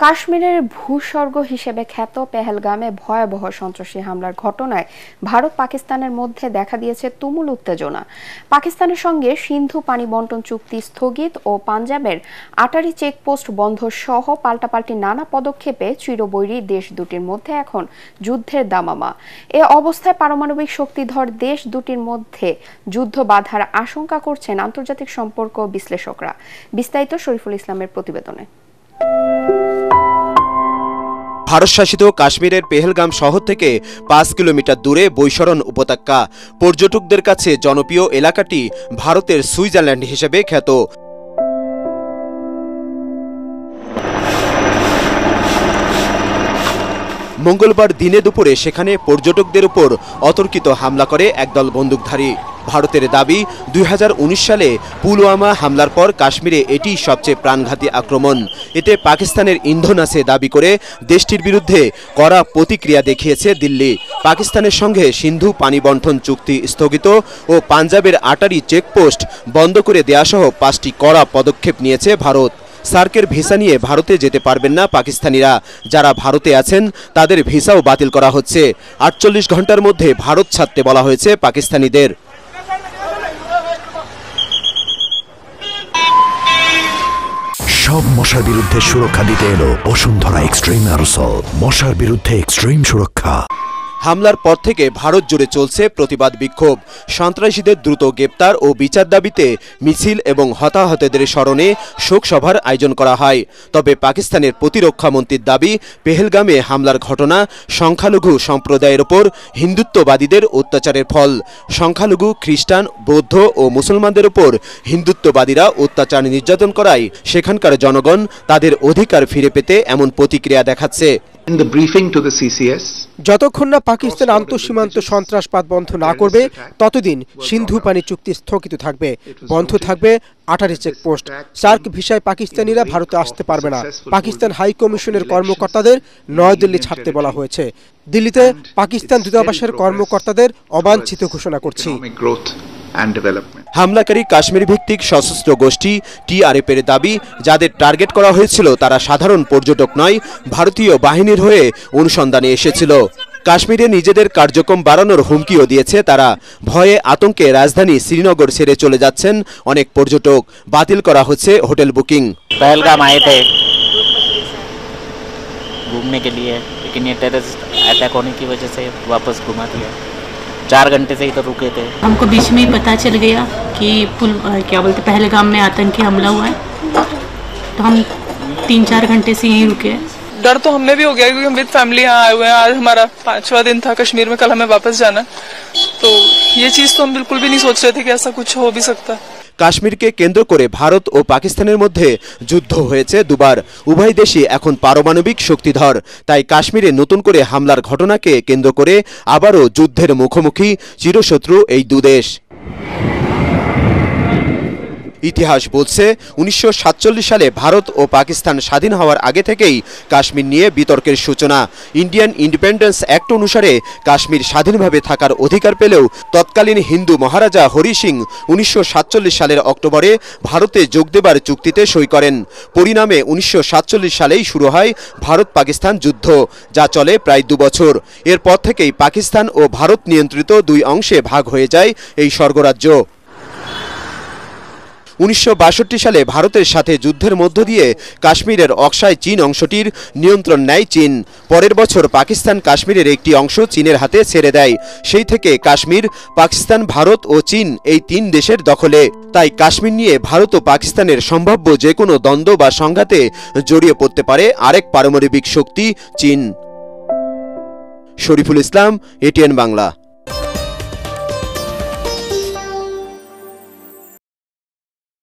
কাশ্মীরের ভূস্বর্গ হিসেবে খ্যাত পেহেলগামে ভয়াবহ সন্ত্রাসী হামলার ঘটনায় ভারত পাকিস্তানের মধ্যে দেখা দিয়েছে তুমুল উত্তেজনা। পাকিস্তানের সঙ্গে সিন্ধু পানি বন্টন চুক্তি স্থগিত ও পাঞ্জাবের আটারি চেকপোস্ট বন্ধ সহ পাল্টাপাল্টি নানা পদক্ষেপে চিরবৈরী দেশ দুটির মধ্যে এখন যুদ্ধের দামামা। এ অবস্থায় পারমাণবিক শক্তিধর দেশ দুটির মধ্যে যুদ্ধ বাধার আশঙ্কা করছেন আন্তর্জাতিক সম্পর্ক বিশ্লেষকরা। বিস্তারিত শরীফুল ইসলামের প্রতিবেদনে। ভারত শাসিত কাশ্মীরের পেহেলগাম শহর থেকে ৫ কিলোমিটার দূরে বৈশরণ উপত্যকা। পর্যটকদের কাছে জনপ্রিয় এলাকাটি ভারতের সুইজারল্যান্ড হিসেবে খ্যাত। মঙ্গলবার দিনে দুপুরে সেখানে পর্যটকদের উপর অতর্কিত হামলা করে একদল বন্দুকধারী। ভারতের দাবি ২০১৯ সালে পুলওয়ামা হামলার পর কাশ্মীরে এটি সবচেয়ে প্রাণঘাতী আক্রমণ। এতে পাকিস্তানের ইন্ধন আছে দাবি করে দেশটির বিরুদ্ধে কড়া প্রতিক্রিয়া দেখিয়েছে দিল্লি। পাকিস্তানের সঙ্গে সিন্ধু পানি বন্টন চুক্তি স্থগিত ও পাঞ্জাবের আটারি চেকপোস্ট বন্ধ করে দেয়াসহ ৫টি কড়া পদক্ষেপ নিয়েছে ভারত। সার্কের ভিসা নিয়ে ভারতে যেতে পারবেন না পাকিস্তানিরা। যারা ভারতে আছেন তাদের ভিসাও বাতিল করা হচ্ছে। ৪৮ ঘন্টার মধ্যে ভারত ছাড়তে বলা হয়েছে পাকিস্তানিদের। সব মশার বিরুদ্ধে সুরক্ষা দিতে এলো বসুন্ধরা এক্সট্রিম অ্যারোসল, মশার বিরুদ্ধে এক্সট্রিম সুরক্ষা। হামলার পর থেকে ভারত জুড়ে চলছে প্রতিবাদ বিক্ষোভ। সন্ত্রাসীদের দ্রুত গ্রেপ্তার ও বিচার দাবিতে মিছিল এবং হতাহতদের স্মরণে শোক সভার আয়োজন করা হয়। তবে পাকিস্তানের প্রতিরক্ষা মন্ত্রীর দাবি, পেহেলগামে হামলার ঘটনা সংখ্যালঘু সম্প্রদায়ের ওপর হিন্দুত্ববাদীদের অত্যাচারের ফল। সংখ্যালঘু খ্রিস্টান, বৌদ্ধ ও মুসলমানদের ওপর হিন্দুত্ববাদীরা অত্যাচার নির্যাতন করায় সেখানকার জনগণ তাদের অধিকার ফিরে পেতে এমন প্রতিক্রিয়া দেখাচ্ছে। যতক্ষণ না পাকিস্তান আন্তঃসীমান্ত সন্ত্রাসবাদ বন্ধ না করবে ততদিন সিন্ধু পানি চুক্তি স্থগিত থাকবে। বন্ধ থাকবে আটারি চেকপোস্ট। সার্ক ভিসায় পাকিস্তানিরা ভারতে আসতে পারবে না। পাকিস্তান হাই কমিশনের কর্মকর্তাদের নয়াদিল্লি ছাড়তে বলা হয়েছে। দিল্লিতে পাকিস্তান দূতাবাসের কর্মকর্তাদের অবাঞ্ছিত ঘোষণা করছি। হামলাকারী কাশ্মীর ভিত্তিক সশস্ত্র গোষ্ঠী টিআরএফের দাবি, যাদের টার্গেট করা হয়েছিল তারা সাধারণ পর্যটক নয়, ভারতীয় বাহিনীর হয়ে অনুসন্ধানে এসেছিল। কাশ্মীরে নিজেদের কার্যক্রম বাড়ানোর হুমকিও দিয়েছে তারা। ভয়ে আতঙ্কে রাজধানী শ্রীনগর ছেড়ে চলে যাচ্ছেন অনেক পর্যটক। বাতিল করা হচ্ছে হোটেল বুকিং। पहलगाम आए थे घूमने के लिए, लेकिन ये टेररिस्ट अटैक होने की वजह से वापस घुमा दिया। 4 घंटे से इधर रुके थे। हमको बीच में ही पता चल गया कि क्या बोलते पहलगाम में आतंकी हमला हुआ है, तो हम 3-4 घंटे से यहीं रुके। डर तो हमें भी हो गया क्योंकि हम विद फैमिली यहाँ आए हुए हैं। आज हमारा 5वां दिन था कश्मीर में, कल हमें वापस जाना, तो ये चीज तो हम बिल्कुल भी नहीं सोच रहे थे कि ऐसा कुछ हो भी सकता है। কাশ্মীরকে কেন্দ্র করে ভারত ও পাকিস্তানের মধ্যে যুদ্ধ হয়েছে দুবার। উভয় দেশই এখন পারমাণবিক শক্তিধর। তাই কাশ্মীরে নতুন করে হামলার ঘটনাকে কেন্দ্র করে আবারও যুদ্ধের মুখোমুখি চিরশত্রু এই দুদেশ। ইতিহাস বলছে ১৯৪৭ সালে ভারত ও পাকিস্তান স্বাধীন হওয়ার আগে থেকেই কাশ্মীর নিয়ে বিতর্কের সূচনা। ইন্ডিয়ান ইন্ডিপেন্ডেন্স অ্যাক্ট অনুসারে কাশ্মীর স্বাধীনভাবে থাকার অধিকার পেলেও তৎকালীন হিন্দু মহারাজা হরি সিং ১৯৪৭ সালের অক্টোবরে ভারতে যোগ দেবার চুক্তিতে সই করেন। পরিণামে ১৯৪৭ সালেই শুরু হয় ভারত পাকিস্তান যুদ্ধ, যা চলে প্রায় ২ বছর। এরপর থেকেই পাকিস্তান ও ভারত নিয়ন্ত্রিত ২ অংশে ভাগ হয়ে যায় এই স্বর্গরাজ্য। ১৯৬২ সালে ভারতের সাথে যুদ্ধের মধ্য দিয়ে কাশ্মীরের অক্সাই চীন অংশটির নিয়ন্ত্রণ নেয় চীন। পরের বছর পাকিস্তান কাশ্মীরের একটি অংশ চীনের হাতে ছেড়ে দেয়। সেই থেকে কাশ্মীর, পাকিস্তান, ভারত ও চীন এই ৩ দেশের দখলে। তাই কাশ্মীর নিয়ে ভারত ও পাকিস্তানের সম্ভাব্য যে কোনো দ্বন্দ্ব বা সংঘাতে জড়িয়ে পড়তে পারে আরেক পারমাণবিক শক্তি চীন। শরীফুল ইসলাম, এটিএন বাংলা।